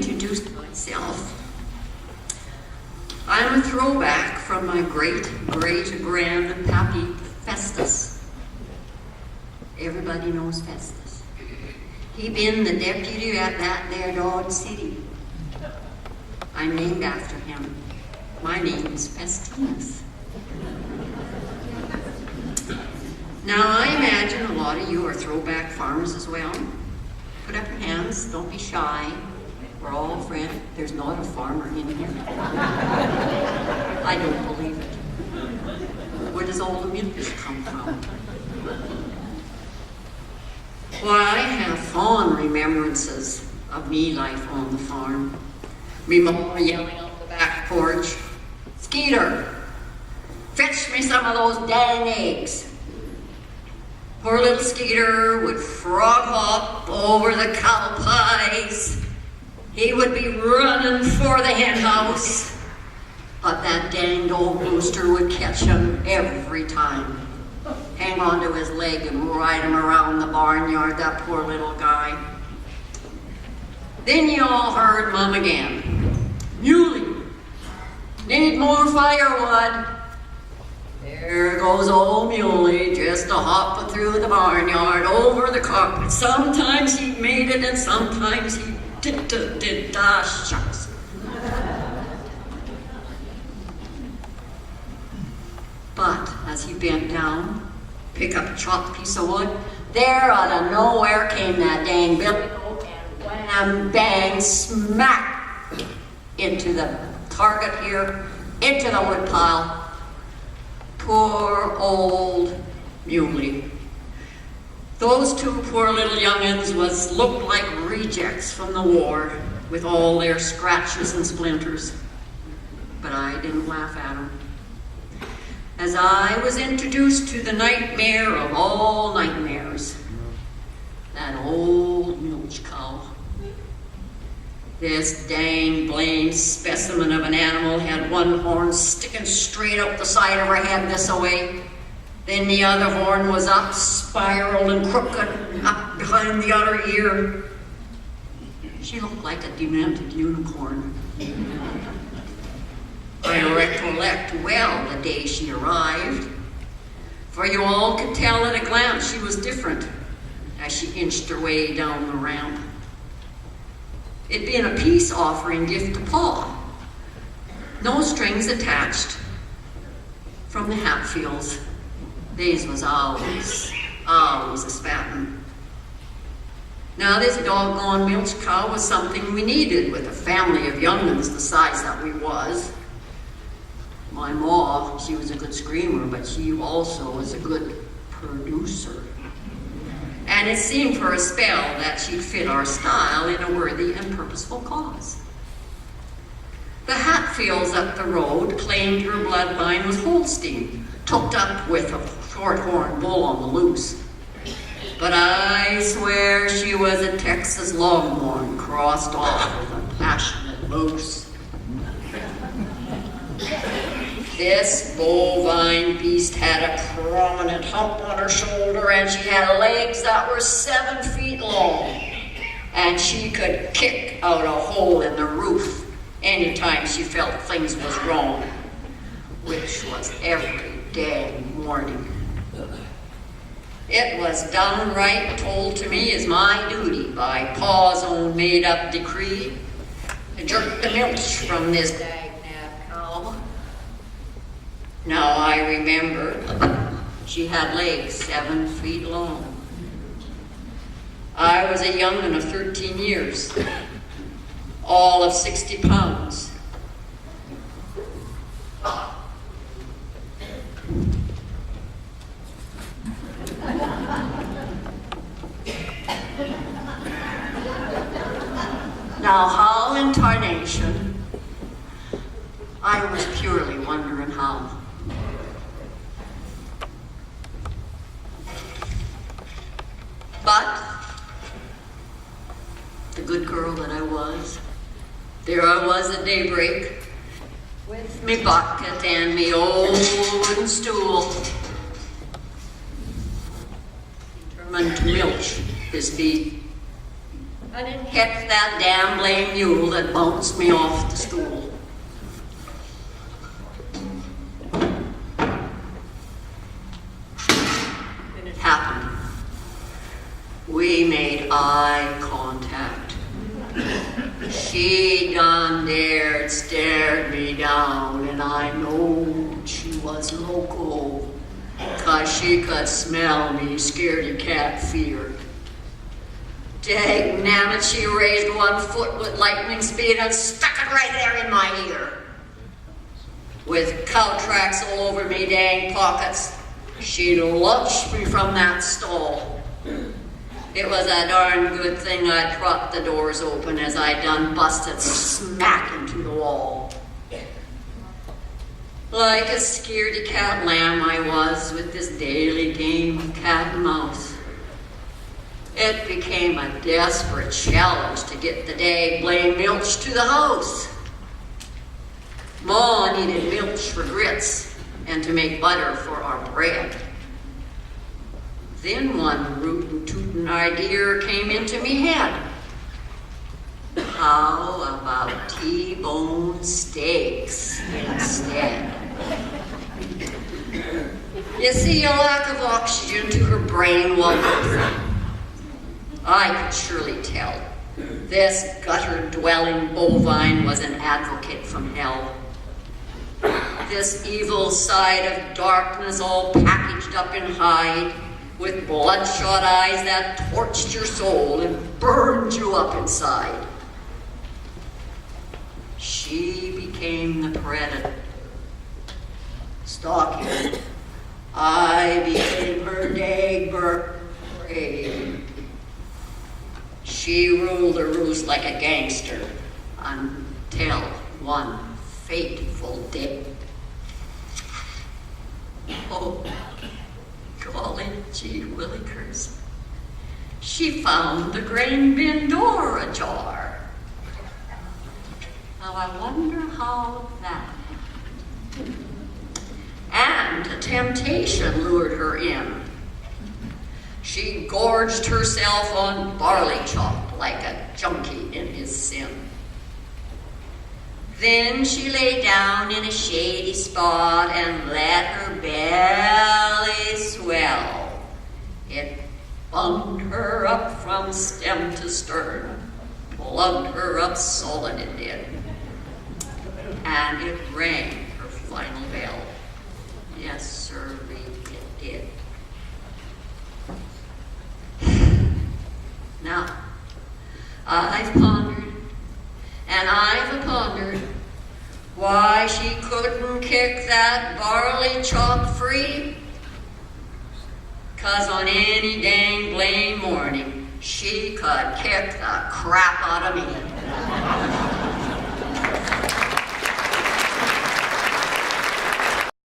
introduce myself. I'm a throwback from my great-great-grandpappy Festus. Everybody knows Festus. He been the deputy at that there Dodge City. I'm named after him. My name is Festinus. Now, I imagine a lot of you are throwback farmers as well. Put up your hands, don't be shy. We're all friends. There's not a farmer in here. I don't believe it. Where does all the milkers come from? Well, I have fond remembrances of me life on the farm. Me mama yelling up the back porch, "Skeeter, fetch me some of those dang eggs." Poor little Skeeter would frog hop over the cow pies. He would be running for the hen house, but that dang old rooster would catch him every time. Hang onto his leg and ride him around the barnyard, that poor little guy. Then you all heard Mom again. "Muley, need more firewood." There goes old Muley, just a-hopping through the barnyard, over the carpet. Sometimes he made it, and sometimes he did shucks. But as he bent down, pick up a chopped piece of wood, there out of nowhere came that dang billy goat and wham, bang, smack into the target here, into the wood pile. Poor old Muley. Those two poor little young'uns looked like rejects from the war with all their scratches and splinters. But I didn't laugh at them. As I was introduced to the nightmare of all nightmares, that old milch cow. This dang blamed specimen of an animal had one horn sticking straight out the side of her head this-a-way. Then the other horn was up, spiraled and crooked, up behind the other ear. She looked like a demented unicorn. I recollect well the day she arrived, for you all could tell at a glance she was different as she inched her way down the ramp. It'd been a peace offering gift to Pa. No strings attached from the Hatfields. These was always a spatting. Now this doggone milch cow was something we needed with a family of young'uns the size that we was. My ma, she was a good screamer, but she also was a good producer. And it seemed for a spell that she'd fit our style in a worthy and purposeful cause. The Hatfields up the road claimed her bloodline was Holstein, tooked up with a short-horned bull on the loose. But I swear she was a Texas Longhorn crossed off with a passionate moose. This bovine beast had a prominent hump on her shoulder, and she had legs that were 7 feet long, and she could kick out a hole in the roof anytime she felt things was wrong, which was every dang morning. It was downright told to me as my duty by Pa's own made-up decree to jerk the milch from this dag-nab cow. Now I remember she had legs 7 feet long. I was a young'un of 13 years, all of 60 pounds. Now, how in tarnation? I was purely wondering how. But, the good girl that I was, there I was at daybreak, with me bucket and me old wooden stool, determined to milch this beef. and it hit that damn blame mule that bounced me off the stool. And it happened. We made eye contact. She done dared stared me down, and I knowed she was loco, 'cause she could smell me scaredy cat fear. Dagnammit, she raised one foot with lightning speed and stuck it right there in my ear. With cow tracks all over me dang pockets, she launched me from that stall. It was a darn good thing I propped the doors open, as I done busted smack into the wall. Like a scaredy cat lamb I was with this daily game of cat and mouse. It became a desperate challenge to get the dag blame milch to the house. Ma needed milch for grits and to make butter for our bread. Then one rootin' tootin' idea came into me head. How about T-bone steaks instead? You see, a lack of oxygen to her brain was I could surely tell this gutter-dwelling bovine was an advocate from hell. This evil side of darkness all packaged up in hide, with bloodshot eyes that torched your soul and burned you up inside. She became the predator. Stalking. I became her dag prey. She ruled the roost like a gangster until one fateful day. Oh, golly gee willikers. She found the grain bin door ajar. Now I wonder how that happened. And a temptation lured her in. She gorged herself on barley chop like a junkie in his sin. Then she lay down in a shady spot and let her belly swell. It bunged her up from stem to stern, plugged her up solid it did, and it rang her final bell. Yes, sir, it did. Now, I've pondered, and I've pondered why she couldn't kick that barley chop free. 'Cause on any dang blame morning, she could kick the crap out of me.